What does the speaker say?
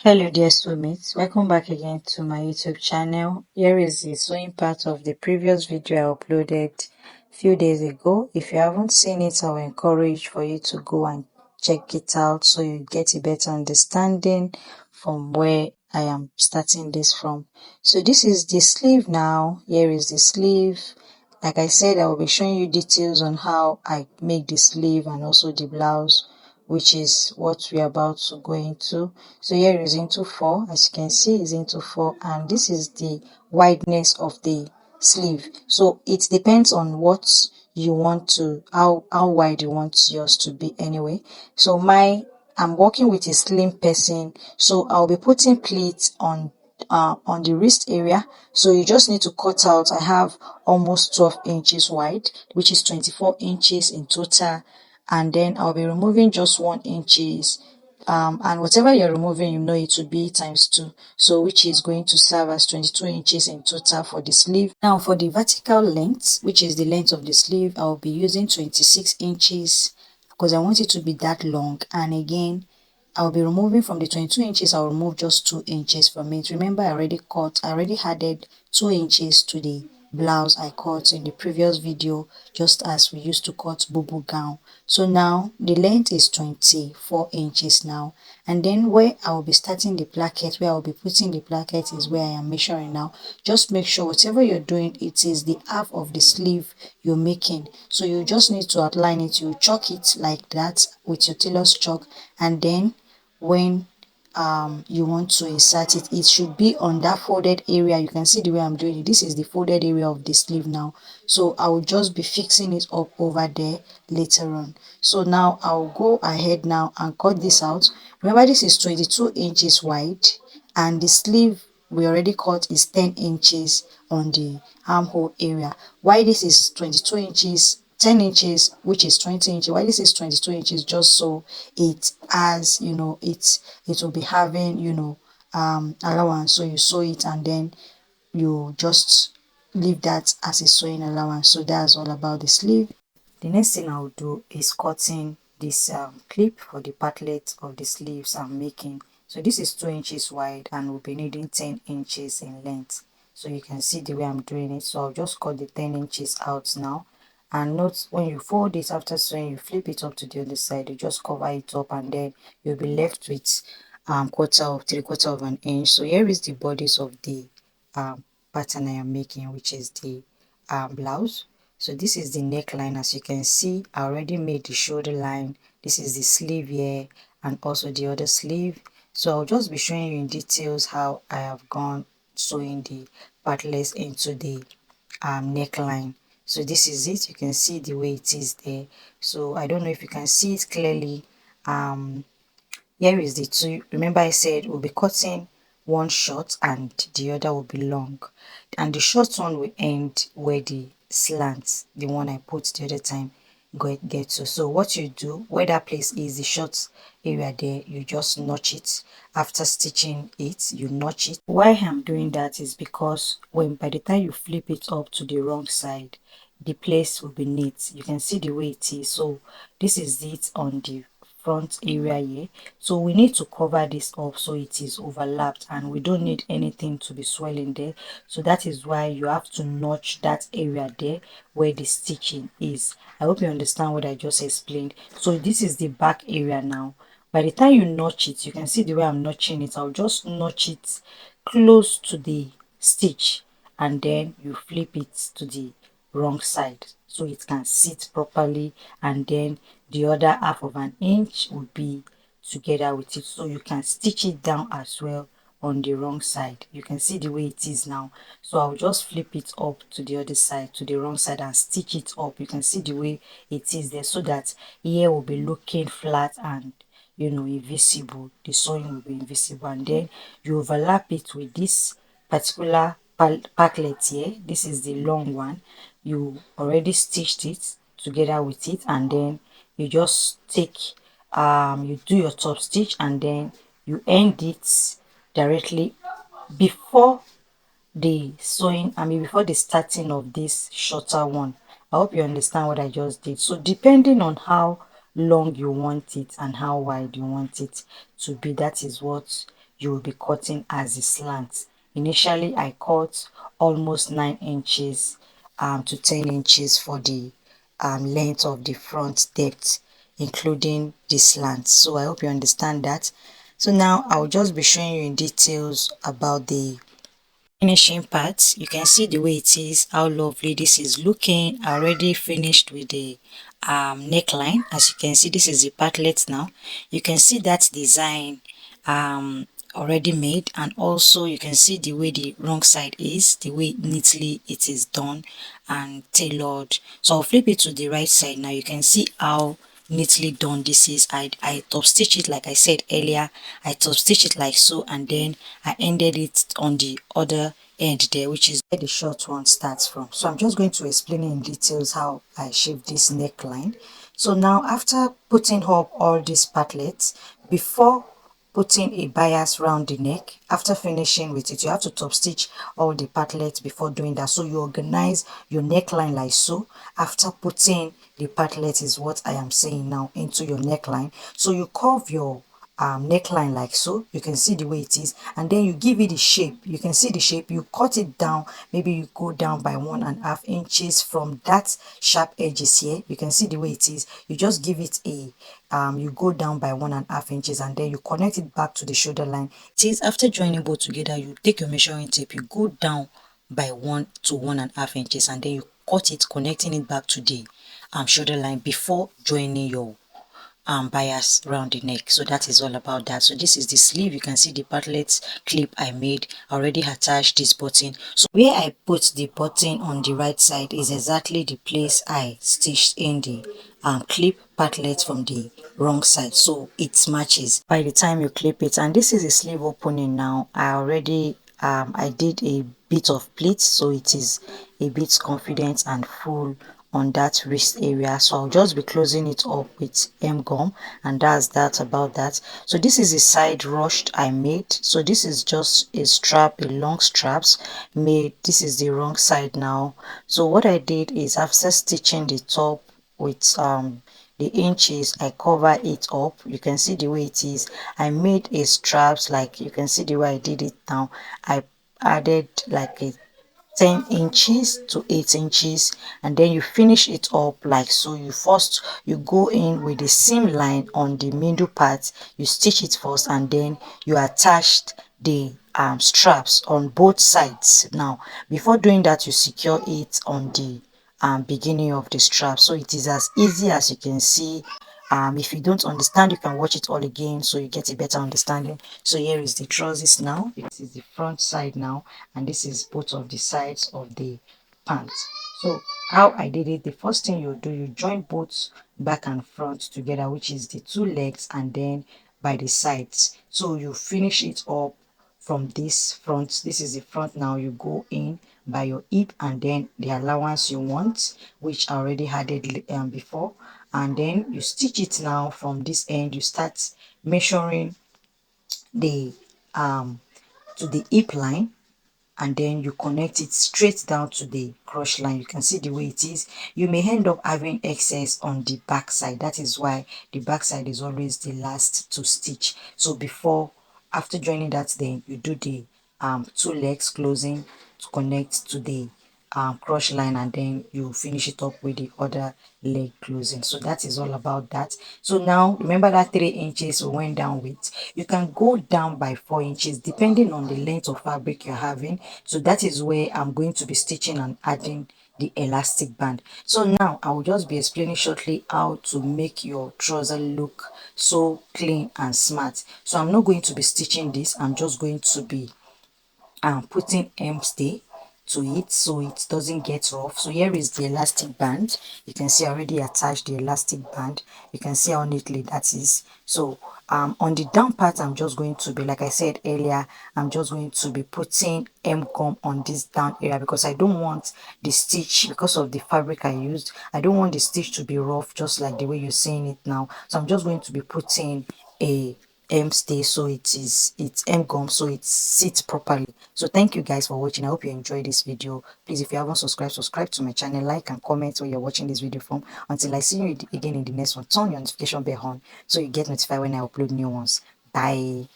Hello dear soulmates, welcome back again to my YouTube channel. Here is the sewing part of the previous video I uploaded a few days ago. If you haven't seen it, I will encourage for you to go and check it out so you get a better understanding from where I am starting this from. So this is the sleeve now. Here is the sleeve. Like I said, I will be showing you details on how I make the sleeve and also the blouse, which is what we're about to go into. So here is into 4, as you can see is into 4, and this is the wideness of the sleeve. So it depends on what you want to, how wide you want yours to be anyway. So I'm working with a slim person, so I'll be putting pleats on the wrist area. So you just need to cut out, I have almost 12 inches wide, which is 24 inches in total, and then I'll be removing just 1 inches, and whatever you're removing, you know it will be times 2, so which is going to serve as 22 inches in total for the sleeve. Now for the vertical length, which is the length of the sleeve, I'll be using 26 inches because I want it to be that long. And again, I'll be removing from the 22 inches, I'll remove just 2 inches from it. Remember, I already added 2 inches to the blouse I cut in the previous video, just as we used to cut boo gown. So now the length is 24 inches now, and then where I will be starting the placket, where I will be putting the placket, is where I am measuring now. Just make sure whatever you're doing, it is the half of the sleeve you're making. So you just need to outline it. You chalk it like that with your tailor's chalk, and then when you want to insert it, it should be on that folded area. You can see the way I'm doing it. This is the folded area of the sleeve now, so I will just be fixing it up over there later on. So now I'll go ahead now and cut this out. Remember, this is 22 inches wide, and the sleeve we already cut is 10 inches on the armhole area. Why this is 22 inches, 10 inches, which is 20 inches, why this is 22 inches, just so it has, it will be having, allowance. So you sew it and then you just leave that as a sewing allowance. So that's all about the sleeve. The next thing I'll do is cutting this clip for the partlet of the sleeves I'm making. So this is 2 inches wide and we'll be needing 10 inches in length. So you can see the way I'm doing it. So I'll just cut the 10 inches out now. And note, when you fold it after sewing, you flip it up to the other side. You just cover it up and then you'll be left with 3/4 of an inch. So here is the bodice of the pattern I am making, which is the blouse. So this is the neckline. As you can see, I already made the shoulder line. This is the sleeve here and also the other sleeve. So I'll just be showing you in details how I have gone sewing the partlets into the neckline. So this is it. You can see the way it is there. So I don't know if you can see it clearly. Here is the two. Remember, I said we'll be cutting one short and the other will be long, and the short one will end where the slant, the one I put the other time, get to. So what you do, where that place is, the short area there, you just notch it. After stitching it, you notch it. Why I'm doing that is because when by the time you flip it up to the wrong side, the place will be neat. You can see the way it is. So this is it on the front area here. So we need to cover this up so it is overlapped, and we don't need anything to be swelling there. So that is why you have to notch that area there where the stitching is. I hope you understand what I just explained. So this is the back area now. By the time you notch it, you can see the way I'm notching it. I'll just notch it close to the stitch and then you flip it to the wrong side so it can sit properly, and then the other half of an inch will be together with it, so you can stitch it down as well on the wrong side. You can see the way it is now. So I'll just flip it up to the other side, to the wrong side, and stitch it up. You can see the way it is there, so that here will be looking flat and invisible. The sewing will be invisible, and then you overlap it with this particular packlet here. This is the long one. You already stitched it together with it, and then you just take you do your top stitch and then you end it directly before the sewing, before the starting of this shorter one. I hope you understand what I just did. So depending on how long you want it and how wide you want it to be, that is what you will be cutting as a slant. Initially I cut almost 9 inches to 10 inches for the length of the front depth, including the slant. So I hope you understand that. So now I'll just be showing you in details about the finishing part. You can see the way it is, how lovely this is looking. I already finished with the neckline. As you can see, this is the partlet now. You can see that design already made, and also you can see the way the wrong side is, the way neatly it is done and tailored. So I'll flip it to the right side. Now you can see how neatly done this is. I top stitch it like I said earlier. I top stitch it like so, and then I ended it on the other end there, which is where the short one starts from. So I'm just going to explain in details how I shaped this neckline. So now after putting up all these partlets, before putting a bias round the neck, after finishing with it, you have to top stitch all the partlets before doing that. So you organize your neckline like so. After putting the partlet, is what I am saying now, into your neckline. So you curve your neckline like so. You can see the way it is, and then you give it the shape. You can see the shape. You cut it down. Maybe you go down by 1.5 inches from that sharp edges here. You can see the way it is. You just give it a you go down by 1.5 inches, and then you connect it back to the shoulder line. It is after joining both together, you take your measuring tape, you go down by 1 to 1.5 inches, and then you cut it, connecting it back to the shoulder line before joining your bias around the neck. So that is all about that. So this is the sleeve. You can see the partlet clip I made. I already attached this button. So where I put the button on the right side is exactly the place I stitched in the clip partlet from the wrong side, so it matches by the time you clip it. And this is a sleeve opening. Now I already I did a bit of pleat, so it is a bit confident and full on that wrist area. So I'll just be closing it up with gum, and that's that about that. So this is a side rushed I made. So this is just a strap, a long straps made. This is the wrong side now. So what I did is, after stitching the top with the inches, I cover it up. You can see the way it is. I made a straps, like you can see the way I did it now. I added like a 10 inches to 8 inches, and then you finish it up like so. You go in with the seam line on the middle part, you stitch it first, and then you attached the straps on both sides. Now before doing that, you secure it on the beginning of the strap. So it is as easy as you can see. If you don't understand, you can watch it all again so you get a better understanding. So here is the trousers now. This is the front side now, and this is both of the sides of the pants. So how I did it, the first thing you do, you join both back and front together, which is the two legs, and then by the sides. So you finish it up from this front. This is the front. Now you go in by your hip, and then the allowance you want, which I already had it before, and then you stitch it. Now from this end, you start measuring the to the hip line, and then you connect it straight down to the crush line. You can see the way it is. You may end up having excess on the back side. That is why the back side is always the last to stitch. So after joining that, then you do the two legs closing to connect to the crush line, and then you finish it up with the other leg closing. So that is all about that. So now remember that 3 inches we went down with, you can go down by 4 inches depending on the length of fabric you're having. So that is where I'm going to be stitching and adding the elastic band. So now I will just be explaining shortly how to make your trouser look so clean and smart. So I'm not going to be stitching this, I'm just going to be putting stay to it so it doesn't get rough. So here is the elastic band. You can see I already attached the elastic band. You can see how neatly that is. So on the down part, I'm just going to be, like I said earlier, I'm just going to be putting gum on this down area, because I don't want the stitch, because of the fabric I used, I don't want the stitch to be rough, just like the way you're seeing it now. So I'm just going to be putting a stay, so it's gum, so it sits properly. So thank you guys for watching. I hope you enjoyed this video. Please, if you haven't subscribed, subscribe to my channel, like and comment where you're watching this video from. Until I see you again in the next one, turn your notification bell on so you get notified when I upload new ones. Bye.